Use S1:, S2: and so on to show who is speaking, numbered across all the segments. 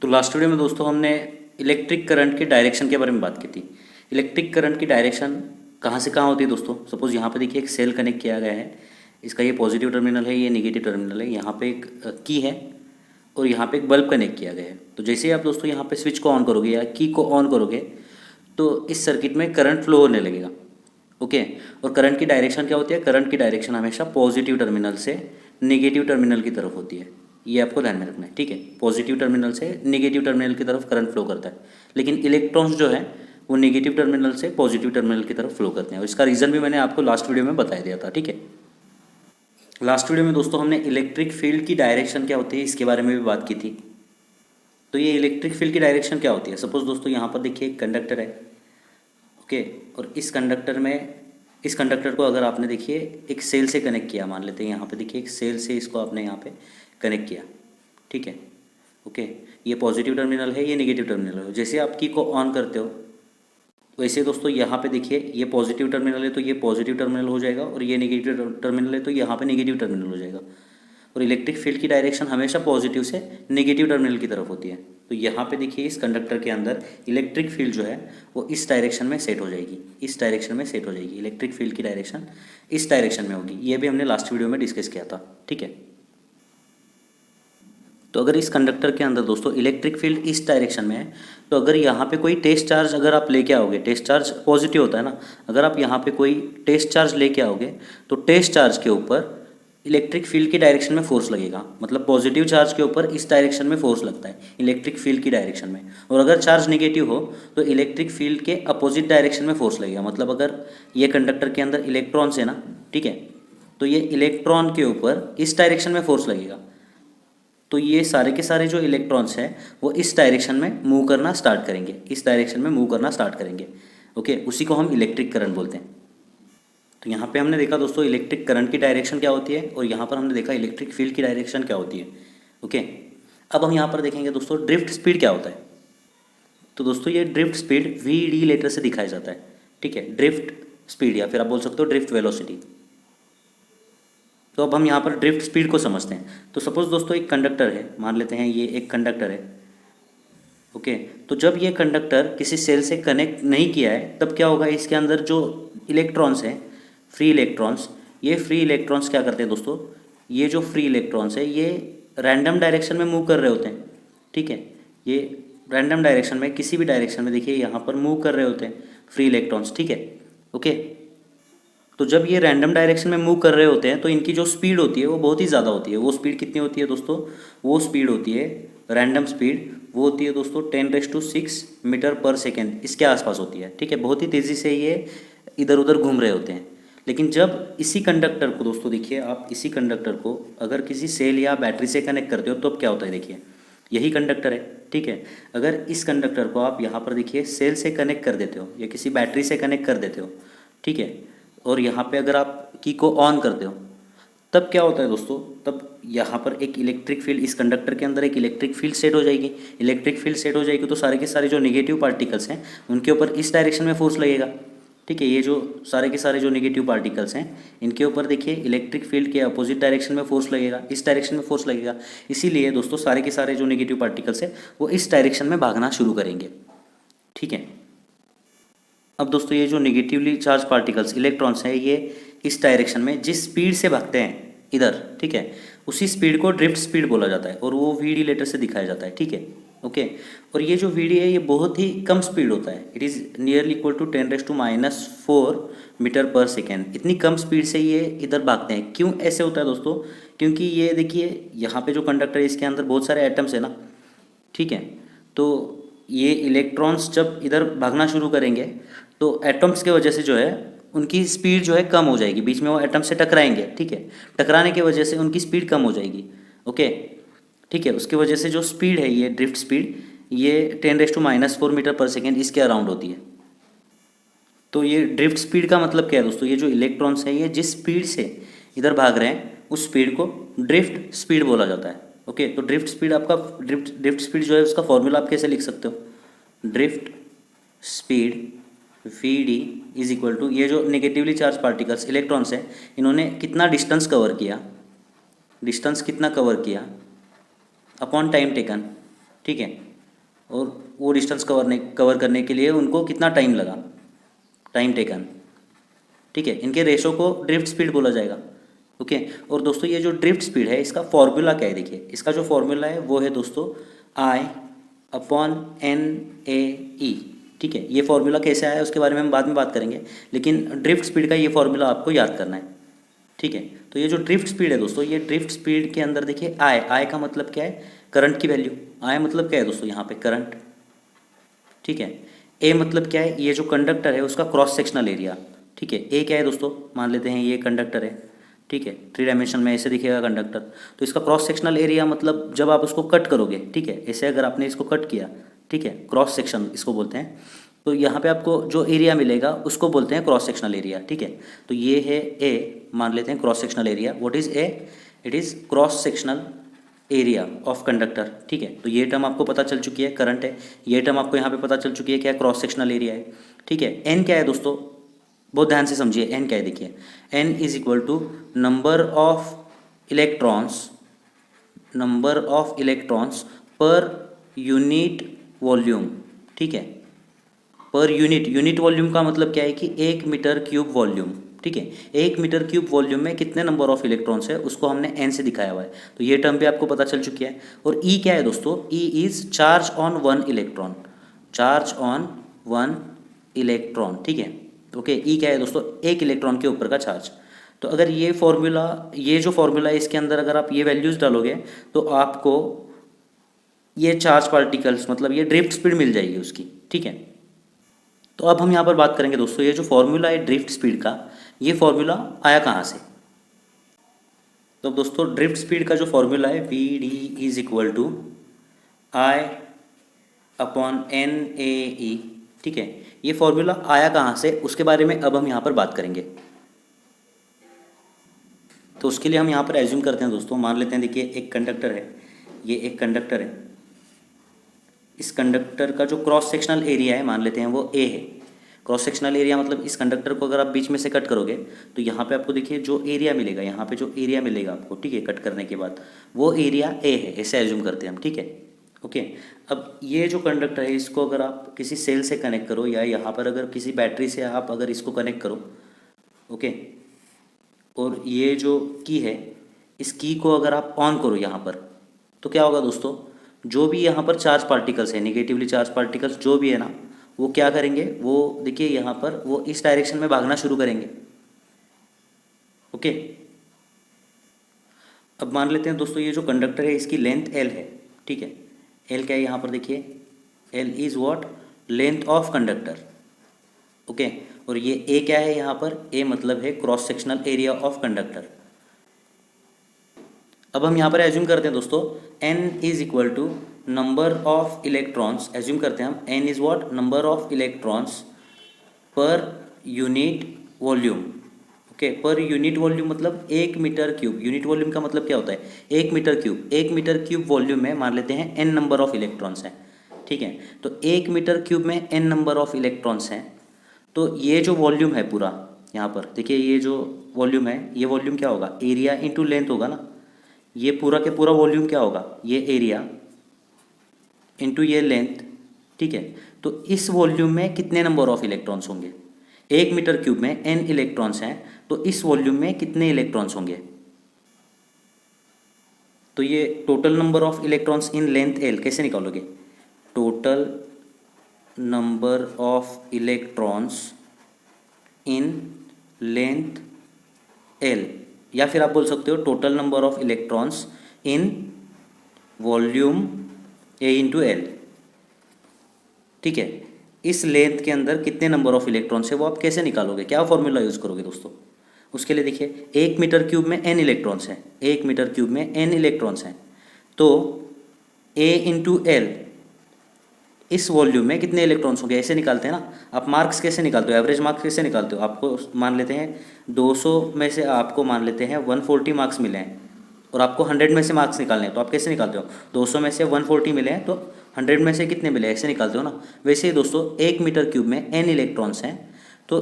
S1: तो last video में दोस्तों हमने इलेक्ट्रिक करंट के डायरेक्शन के बारे में बात की थी। इलेक्ट्रिक करंट की डायरेक्शन कहाँ से कहाँ होती है दोस्तों। सपोज़ यहाँ पे देखिए एक सेल कनेक्ट किया गया है, इसका ये पॉजिटिव टर्मिनल है, ये नेगेटिव टर्मिनल है, यहाँ पे एक की है और यहाँ पे एक बल्ब कनेक्ट किया गया है। तो जैसे ही आप दोस्तों यहाँ पे स्विच को ऑन करोगे या की को ऑन करोगे तो इस सर्किट में करंट फ्लो होने लगेगा। ओके, और करंट की डायरेक्शन क्या होती है? करंट की डायरेक्शन हमेशा पॉजिटिव टर्मिनल से नेगेटिव टर्मिनल की तरफ होती है। ये आपको ध्यान में रखना है, ठीक है। पॉजिटिव टर्मिनल से नेगेटिव टर्मिनल की तरफ करंट फ्लो करता है, लेकिन इलेक्ट्रॉन्स जो है वो नेगेटिव टर्मिनल से पॉजिटिव टर्मिनल की तरफ फ्लो करते हैं। और इसका रीज़न भी मैंने आपको लास्ट वीडियो में बता दिया था, ठीक है। लास्ट वीडियो में दोस्तों हमने इलेक्ट्रिक फील्ड की डायरेक्शन क्या होती है इसके बारे में भी बात की थी। तो ये इलेक्ट्रिक फील्ड की डायरेक्शन क्या होती है? सपोज दोस्तों यहाँ पर देखिए एक कंडक्टर है, ओके, और इस कंडक्टर को अगर आपने देखिए एक सेल से कनेक्ट किया, मान लेते हैं यहाँ पे देखिए एक सेल से इसको आपने यहाँ पे कनेक्ट किया, ठीक है। ओके, ये पॉजिटिव टर्मिनल है, ये नेगेटिव टर्मिनल है। जैसे आप की को ऑन करते हो वैसे दोस्तों यहाँ पे देखिए ये पॉजिटिव टर्मिनल है तो ये पॉजिटिव टर्मिनल हो जाएगा, और ये नेगेटिव टर्मिनल है तो यहाँ पे नेगेटिव टर्मिनल हो जाएगा। और इलेक्ट्रिक फील्ड की डायरेक्शन हमेशा पॉजिटिव से नेगेटिव टर्मिनल की तरफ होती है। तो यहाँ पे देखिए इस कंडक्टर के अंदर इलेक्ट्रिक फील्ड जो है वो इस डायरेक्शन में सेट हो जाएगी, इस डायरेक्शन में सेट हो जाएगी। इलेक्ट्रिक फील्ड की डायरेक्शन इस डायरेक्शन में होगी। ये भी हमने लास्ट वीडियो में डिस्कस किया था, ठीक है। तो अगर इस कंडक्टर के अंदर दोस्तों इलेक्ट्रिक फील्ड इस डायरेक्शन में है, तो अगर यहाँ पे कोई टेस्ट चार्ज अगर आप लेके आओगे, टेस्ट चार्ज पॉजिटिव होता है ना, अगर आप यहाँ पे कोई टेस्ट चार्ज लेके आओगे तो टेस्ट चार्ज के ऊपर इलेक्ट्रिक फील्ड की डायरेक्शन में फोर्स लगेगा। मतलब पॉजिटिव चार्ज के ऊपर इस डायरेक्शन में फोर्स लगता है इलेक्ट्रिक फील्ड की डायरेक्शन में, और अगर चार्ज नेगेटिव हो तो इलेक्ट्रिक फील्ड के अपोजिट डायरेक्शन में फोर्स लगेगा। मतलब अगर ये कंडक्टर के अंदर इलेक्ट्रॉन्स है ना, ठीक है, तो ये इलेक्ट्रॉन के ऊपर इस डायरेक्शन में फोर्स लगेगा, तो ये सारे के सारे जो इलेक्ट्रॉन्स हैं वो इस डायरेक्शन में मूव करना स्टार्ट करेंगे, इस डायरेक्शन में मूव करना स्टार्ट करेंगे। ओके, उसी को हम इलेक्ट्रिक करंट बोलते हैं। तो यहाँ पे हमने देखा दोस्तों इलेक्ट्रिक करंट की डायरेक्शन क्या होती है, और यहाँ पर हमने देखा इलेक्ट्रिक फील्ड की डायरेक्शन क्या होती है। ओके, अब हम यहाँ पर देखेंगे दोस्तों ड्रिफ्ट स्पीड क्या होता है। तो दोस्तों ये ड्रिफ्ट स्पीड वी लेटर से दिखाया जाता है, ठीक है। ड्रिफ्ट स्पीड या फिर आप बोल सकते हो ड्रिफ्ट वेलोसिटी। तो अब हम यहाँ पर ड्रिफ्ट स्पीड को समझते हैं। तो सपोज दोस्तों एक कंडक्टर है, मान लेते हैं ये एक कंडक्टर है, ओके। तो जब ये कंडक्टर किसी सेल से कनेक्ट नहीं किया है तब क्या होगा, इसके अंदर जो इलेक्ट्रॉन्स हैं, फ्री इलेक्ट्रॉन्स, ये फ्री इलेक्ट्रॉन्स क्या करते हैं दोस्तों, ये जो फ्री इलेक्ट्रॉन्स है ये रैंडम डायरेक्शन में मूव कर रहे होते हैं, ठीक है। ये रैंडम डायरेक्शन में किसी भी डायरेक्शन में देखिए यहाँ पर मूव कर रहे होते हैं फ्री इलेक्ट्रॉन्स, ठीक है। ओके, तो जब ये रैंडम डायरेक्शन में मूव कर रहे होते हैं तो इनकी जो स्पीड होती है वो बहुत ही ज़्यादा होती है। वो स्पीड कितनी होती है दोस्तों, वो स्पीड होती है रैंडम स्पीड, वो होती है दोस्तों 10⁶ मीटर पर सेकेंड, इसके आसपास होती है, ठीक है। बहुत ही तेज़ी से ये इधर उधर घूम रहे होते हैं। लेकिन जब इसी कंडक्टर को दोस्तों देखिए आप, इसी कंडक्टर को अगर किसी सेल या बैटरी से कनेक्ट करते हो तो अब क्या होता है, देखिए यही कंडक्टर है, ठीक है। अगर इस कंडक्टर को आप यहाँ पर देखिए सेल से कनेक्ट कर देते हो या किसी बैटरी से कनेक्ट कर देते हो, ठीक है, और यहाँ पे अगर आप की को ऑन करते हो तब क्या होता है दोस्तों, तब यहाँ पर एक इलेक्ट्रिक फील्ड, इस कंडक्टर के अंदर एक इलेक्ट्रिक फील्ड सेट हो जाएगी। इलेक्ट्रिक फील्ड सेट हो जाएगी तो सारे के सारे जो नेगेटिव पार्टिकल्स हैं उनके ऊपर इस डायरेक्शन में फोर्स लगेगा, ठीक है। ये जो सारे के सारे जो नेगेटिव पार्टिकल्स हैं इनके ऊपर देखिए इलेक्ट्रिक फील्ड के अपोजिट डायरेक्शन में फोर्स लगेगा, इस डायरेक्शन में फोर्स लगेगा। इसीलिए दोस्तों सारे के सारे जो नेगेटिव पार्टिकल्स हैं वो इस डायरेक्शन में भागना शुरू करेंगे, ठीक है। अब दोस्तों ये जो नेगेटिवली चार्ज पार्टिकल्स इलेक्ट्रॉन्स हैं ये इस डायरेक्शन में जिस स्पीड से भागते हैं इधर, ठीक है, उसी स्पीड को ड्रिफ्ट स्पीड बोला जाता है, और वो वी लेटर से दिखाया जाता है, ठीक है। ओके, और ये जो वी है ये बहुत ही कम स्पीड होता है, it is nearly equal to 10⁻⁴ metre पर सेकेंड। इतनी कम स्पीड से ये इधर भागते हैं। क्यों ऐसे होता है दोस्तों, क्योंकि ये देखिए यहाँ पे जो कंडक्टर है इसके अंदर बहुत सारे एटम्स है ना, ठीक है। तो ये इलेक्ट्रॉन्स जब इधर भागना शुरू करेंगे तो एटम्स के वजह से जो है उनकी स्पीड जो है कम हो जाएगी, बीच में वो एटम से टकराएंगे, ठीक है। टकराने की वजह से उनकी स्पीड कम हो जाएगी, ओके, ठीक है। उसकी वजह से जो स्पीड है ये ड्रिफ्ट स्पीड ये 10⁻⁴ मीटर पर सेकेंड इसके अराउंड होती है। तो ये ड्रिफ्ट स्पीड का मतलब क्या है दोस्तों, ये जो इलेक्ट्रॉन्स हैं ये जिस स्पीड से इधर भाग रहे हैं उस स्पीड को ड्रिफ्ट स्पीड बोला जाता है, ओके। तो ड्रिफ्ट स्पीड आपका ड्रिफ्ट स्पीड जो है उसका फॉर्मूला आप कैसे लिख सकते हो, drift speed V is equal to, ये जो नेगेटिवली चार्ज पार्टिकल्स इलेक्ट्रॉन्स हैं इन्होंने कितना डिस्टेंस कवर किया, डिस्टेंस कितना कवर किया अपॉन टाइम टेकन, ठीक है। और वो डिस्टेंस कवर करने के लिए उनको कितना टाइम लगा, टाइम टेकन। ठीक है, इनके रेशो को ड्रिफ्ट स्पीड बोला जाएगा। ओके, और दोस्तों ये जो ड्रिफ्ट स्पीड है इसका फॉर्मूला क्या है, देखिए इसका जो फॉर्मूला है वो है दोस्तों आई अपॉन एन ए ई। ठीक है, ये फॉर्मूला कैसे आया है उसके बारे में हम बाद में बात करेंगे, लेकिन ड्रिफ्ट स्पीड का ये फॉर्मूला आपको याद करना है। ठीक है, तो ये जो ड्रिफ्ट स्पीड है दोस्तों, ये ड्रिफ्ट स्पीड के अंदर देखिए आई का मतलब क्या है, करंट की वैल्यू। आई मतलब क्या है दोस्तों, यहाँ पे करंट। ठीक है, ए मतलब क्या है, ये जो कंडक्टर है उसका क्रॉस सेक्शनल एरिया। ठीक है, ए क्या है दोस्तों, मान लेते हैं ये कंडक्टर है। ठीक है, 3 डायमेंशन में ऐसे दिखेगा कंडक्टर, तो इसका क्रॉस सेक्शनल एरिया मतलब जब आप उसको कट करोगे, ठीक है, ऐसे अगर आपने इसको कट किया, ठीक है, क्रॉस सेक्शन इसको बोलते हैं, तो यहाँ पे आपको जो एरिया मिलेगा उसको बोलते हैं क्रॉस सेक्शनल एरिया। ठीक है, तो ये है ए, मान लेते हैं cross sectional area. What is a, it is cross sectional area of conductor. ठीक है, तो ये टर्म आपको पता चल चुकी है, करंट है। ये टर्म आपको यहाँ पे पता चल चुकी है क्या, क्रॉस सेक्शनल एरिया है। ठीक है, एन क्या है दोस्तों, बहुत ध्यान से समझिए, एन क्या है, देखिए N is equal to number of electrons, number of electrons per unit volume. ठीक है, पर यूनिट, यूनिट वॉल्यूम का मतलब क्या है कि 1 मीटर क्यूब वॉल्यूम। ठीक है, 1 मीटर क्यूब वॉल्यूम में कितने नंबर ऑफ इलेक्ट्रॉन्स है उसको हमने एन से दिखाया हुआ है, तो ये टर्म भी आपको पता चल चुकी है। और ई क्या है दोस्तों, E is charge on 1 electron, charge on 1 electron. ठीक है, ओके, ई क्या है दोस्तों, 1 इलेक्ट्रॉन के ऊपर का चार्ज। तो अगर ये फॉर्मूला, ये जो फॉर्मूला है इसके अंदर अगर आप ये वैल्यूज़ डालोगे तो आपको ये चार्ज पार्टिकल्स मतलब ये ड्रिफ्ट स्पीड मिल जाएगी उसकी। ठीक है, तो अब हम यहाँ पर बात करेंगे दोस्तों, ये जो फॉर्मूला है ड्रिफ्ट स्पीड का, ये फॉर्मूला आया कहाँ से। तो अब दोस्तों ड्रिफ्ट स्पीड का जो फॉर्मूला है V D is equal to I upon N A E. ठीक है, ये फॉर्मूला आया कहाँ से उसके बारे में अब हम यहाँ पर बात करेंगे। तो उसके लिए हम यहाँ पर एज्यूम करते हैं दोस्तों, मान लेते हैं, देखिए एक कंडक्टर है, ये एक कंडक्टर है, इस कंडक्टर का जो क्रॉस सेक्शनल एरिया है मान लेते हैं वो ए है। क्रॉस सेक्शनल एरिया मतलब इस कंडक्टर को अगर आप बीच में से कट करोगे तो यहाँ पे आपको देखिए जो एरिया मिलेगा, यहाँ पे जो एरिया मिलेगा आपको, ठीक है, कट करने के बाद वो एरिया ए है, ऐसे एज्यूम करते हैं हम। ठीक है, ओके, अब ये जो कंडक्टर है इसको अगर आप किसी सेल से कनेक्ट करो या यहाँ पर अगर किसी बैटरी से आप अगर इसको कनेक्ट करो, ओके, और ये जो की है इस की को अगर आप ऑन करो यहाँ पर, तो क्या होगा दोस्तों, जो भी यहाँ पर चार्ज पार्टिकल्स है, निगेटिवली चार्ज पार्टिकल्स जो भी है ना, वो क्या करेंगे, वो देखिए यहाँ पर वो इस डायरेक्शन में भागना शुरू करेंगे। ओके, अब मान लेते हैं दोस्तों ये जो कंडक्टर है इसकी लेंथ एल है। ठीक है, एल क्या है यहाँ पर देखिए, L is what, length of conductor. Okay, और ये ए क्या है यहाँ पर, ए मतलब है cross sectional area of conductor. अब हम यहाँ पर एज्यूम करते हैं दोस्तों n is equal to number of electrons, assume करते हैं हम n is what, number of electrons per unit volume. Okay, per unit volume मतलब 1 मीटर क्यूब, यूनिट वॉल्यूम का मतलब क्या होता है, 1 metre cube. 1 metre cube volume में मान लेते हैं n नंबर ऑफ इलेक्ट्रॉन्स हैं। ठीक है, तो 1 मीटर क्यूब में n नंबर ऑफ इलेक्ट्रॉन्स हैं, तो ये जो वॉल्यूम है पूरा यहाँ पर देखिए, ये जो वॉल्यूम है, ये वॉल्यूम क्या होगा, एरिया इंटू लेंथ होगा ना, ये पूरा के पूरा वॉल्यूम क्या होगा, ये एरिया इंटू ये लेंथ। ठीक है, तो इस वॉल्यूम में कितने नंबर ऑफ इलेक्ट्रॉन्स होंगे, 1 मीटर क्यूब में n इलेक्ट्रॉन्स हैं, तो इस वॉल्यूम में कितने इलेक्ट्रॉन्स होंगे, तो ये total number of electrons in length l कैसे निकालोगे, total number of electrons in length l, या फिर आप बोल सकते हो total number of electrons in volume A into L. ठीक है, इस लेंथ के अंदर कितने नंबर ऑफ इलेक्ट्रॉन्स है वो आप कैसे निकालोगे, क्या फॉर्मूला यूज़ करोगे दोस्तों, उसके लिए देखिए 1 मीटर क्यूब में n इलेक्ट्रॉन्स हैं, 1 मीटर क्यूब में n इलेक्ट्रॉन्स हैं, तो a इंटू एल, इस वॉल्यूम में कितने इलेक्ट्रॉन्स होंगे, ऐसे निकालते हैं ना। आप मार्क्स कैसे निकालते हो, एवरेज मार्क्स कैसे निकालते हो, आपको मान लेते हैं 200 में से आपको मान लेते हैं 140 मार्क्स मिले हैं और आपको 100 में से मार्क्स निकालने हैं, तो आप कैसे निकालते हो, 200 में से 140 मिले हैं तो 100 में से कितने मिले, ऐसे निकालते हो ना। वैसे ही दोस्तों 1 मीटर क्यूब में n इलेक्ट्रॉन्स हैं, तो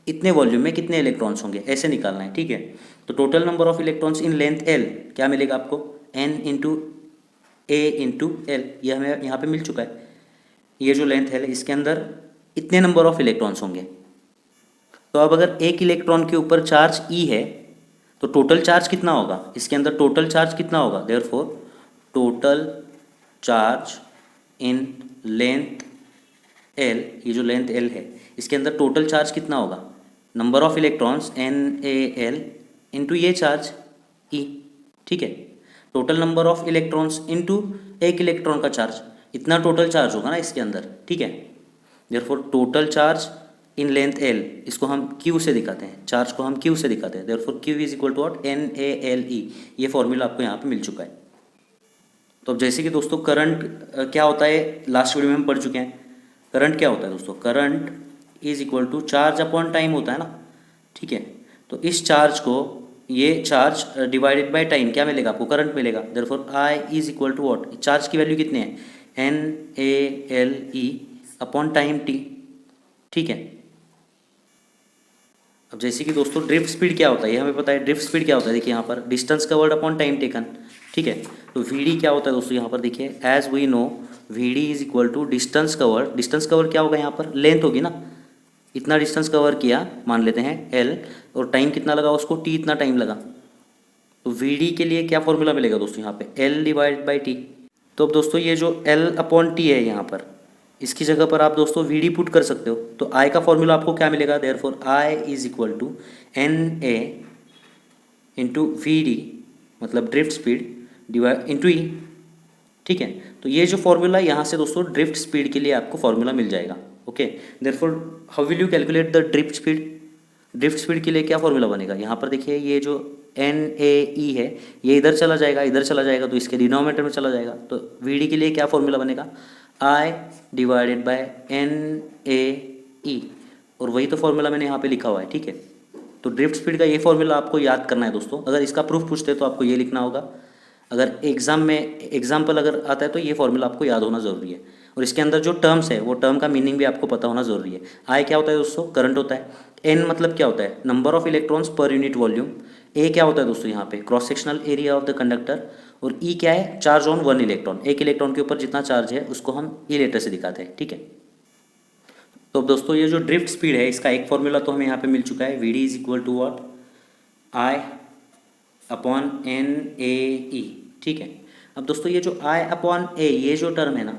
S1: इतने वॉल्यूम में कितने इलेक्ट्रॉन्स होंगे, ऐसे निकालना है। ठीक है, तो total number of electrons in length l क्या मिलेगा आपको, n इंटू ए इंटू एल, ये हमें यहाँ पे मिल चुका है। ये जो लेंथ है इसके अंदर इतने नंबर ऑफ इलेक्ट्रॉन्स होंगे। तो अब अगर एक इलेक्ट्रॉन के ऊपर चार्ज ई है तो टोटल चार्ज कितना होगा, इसके अंदर टोटल चार्ज कितना होगा, therefore total charge in length L, ये जो लेंथ एल है इसके अंदर टोटल चार्ज कितना होगा, number of electrons NaL into ये चार्ज E, ठीक है। Total number of electrons into एक इलेक्ट्रॉन का चार्ज, इतना टोटल चार्ज होगा ना इसके अंदर, ठीक है। Therefore total charge in length L, इसको हम Q से दिखाते हैं, चार्ज को हम Q से दिखाते हैं। Therefore Q is equal to what, NaLe। ये फॉर्मूला आपको यहाँ पे मिल चुका है। तो अब जैसे कि दोस्तों करंट क्या होता है, लास्ट वीडियो में हम पढ़ चुके हैं। करंट क्या होता है दोस्तों, current is equal to charge upon time होता है ना, ठीक है। तो इस चार्ज को, ये चार्ज डिवाइडेड बाय टाइम क्या मिलेगा आपको, करंट मिलेगा। Therefore I is equal to what, charge की वैल्यू कितनी है, NaLe अपॉन टाइम t, ठीक है। अब जैसे कि दोस्तों ड्रिफ्ट स्पीड क्या होता है, ये हमें पता है। ड्रिफ्ट स्पीड क्या होता है, देखिए यहाँ पर distance covered upon time taken, ठीक है। तो Vd क्या होता है दोस्तों, यहाँ पर देखिए as we know Vd is equal to distance covered. Distance cover क्या होगा, यहाँ पर लेंथ होगी ना, इतना डिस्टेंस कवर किया मान लेते हैं L, और टाइम कितना लगा उसको, T इतना टाइम लगा। तो Vd के लिए क्या फॉर्मूला मिलेगा दोस्तों, यहाँ पे L डिवाइड बाई T। तो अब दोस्तों ये जो L अपॉन T है यहाँ पर, इसकी जगह पर आप दोस्तों Vd पुट कर सकते हो। तो I का फॉर्मूला आपको क्या मिलेगा, therefore I is equal to Na into Vd, मतलब drift speed divide into E, ठीक है। तो ये जो फॉर्मूला यहाँ से दोस्तों ड्रिफ्ट स्पीड के लिए आपको फॉर्मूला मिल जाएगा, okay. Therefore how will you calculate the drift speed, drift speed के लिए क्या फॉर्मूला बनेगा, यहाँ पर देखिए ये जो NaE है ये इधर चला जाएगा, इधर चला जाएगा, तो इसके डिनोमिनेटर में चला जाएगा। तो Vd के लिए क्या फॉर्मूला बनेगा, I डिवाइडेड बाय NaE, और वही तो फॉर्मूला मैंने यहाँ पे लिखा हुआ है, ठीक है। तो ड्रिफ्ट स्पीड का ये फॉर्मूला आपको याद करना है दोस्तों। अगर इसका प्रूफ पूछते तो आपको ये लिखना होगा। अगर एग्जाम में एग्जाम्पल अगर आता है तो ये फॉर्मूला आपको याद होना ज़रूरी है। और इसके अंदर जो टर्म्स है वो टर्म का मीनिंग भी आपको पता होना ज़रूरी है। I क्या होता है दोस्तों, करंट होता है। N मतलब क्या होता है, number of electrons per unit volume. A क्या होता है दोस्तों, यहाँ पे cross sectional area of the conductor. और E क्या है, चार्ज ऑन वन इलेक्ट्रॉन, एक इलेक्ट्रॉन के ऊपर जितना चार्ज है उसको हम E लेटर से दिखाते हैं, ठीक है। तो अब दोस्तों ये जो ड्रिफ्ट स्पीड है इसका एक फॉर्मूला तो हमें यहाँ पे मिल चुका है, Vd is equal to what, I upon NaE, ठीक है। अब दोस्तों ये जो I अपॉन A, ये जो टर्म है ना,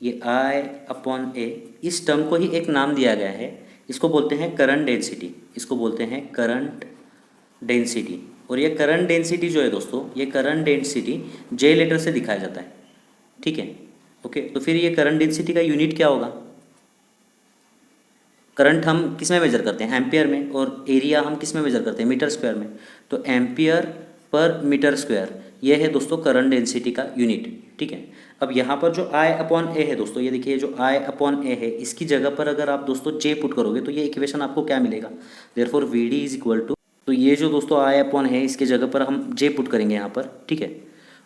S1: ये I अपॉन A, इस टर्म को ही एक नाम दिया गया है, इसको बोलते हैं करंट डेंसिटी, इसको बोलते हैं करंट डेंसिटी। और ये करंट डेंसिटी जो है दोस्तों, ये करंट डेंसिटी J लेटर से दिखाया जाता है, ठीक है, ओके। तो फिर ये करंट डेंसिटी का यूनिट क्या होगा, करंट हम किस में मेजर करते हैं, एम्पियर में, और एरिया हम किस में मेजर करते हैं, मीटर स्क्वायर में। तो एम्पियर पर मीटर स्क्वायर, ये है दोस्तों करंट डेंसिटी का यूनिट, ठीक है। अब यहाँ पर जो I अपॉन A है दोस्तों, ये देखिए जो I अपॉन A है, इसकी जगह पर अगर आप दोस्तों J पुट करोगे तो ये इक्वेशन आपको क्या मिलेगा, therefore Vd is equal to, तो ये जो दोस्तों I अपॉन है इसकी जगह पर हम J पुट करेंगे यहाँ पर, ठीक है,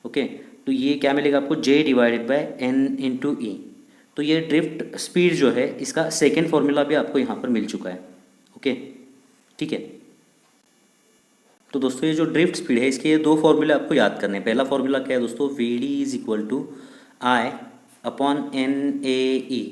S1: ओके। तो ये क्या मिलेगा आपको, J divided by N into E। तो ये ड्रिफ्ट स्पीड जो है इसका सेकेंड फॉर्मूला भी आपको यहाँ पर मिल चुका है, ओके, ठीक है। तो दोस्तों ये जो ड्रिफ्ट स्पीड है इसके ये दो फॉर्मूले आपको याद करने हैं। पहला फॉर्मूला क्या है दोस्तों, Vd is equal to I upon NaE।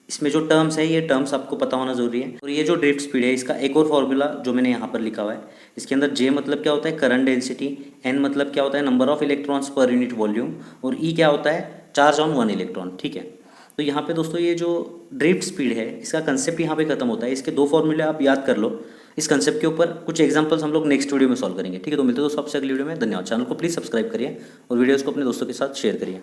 S1: इसमें जो टर्म्स है ये टर्म्स आपको पता होना जरूरी है। और ये जो ड्रिफ्ट स्पीड है इसका एक और फॉर्मूला जो मैंने यहाँ पर लिखा हुआ है, इसके अंदर J मतलब क्या होता है, करंट डेंसिटी, N मतलब क्या होता है, number of electrons per unit volume, और E क्या होता है, चार्ज ऑन वन इलेक्ट्रॉन, ठीक है। तो यहाँ पे दोस्तों ये जो ड्रिफ्ट स्पीड है इसका कंसेप्ट यहाँ पे खत्म होता है। इसके दो फॉर्मूले आप याद कर लो। इस कंसेप्ट के ऊपर कुछ एग्जांपल्स हम लोग नेक्स्ट वीडियो में सॉल्व करेंगे, ठीक है। तो मिलते हैं दोस्तों आपसे अगली वीडियो में। धन्यवाद। चैनल को प्लीज़ सब्सक्राइब करिए और वीडियोज़ को अपने दोस्तों के साथ शेयर करिए।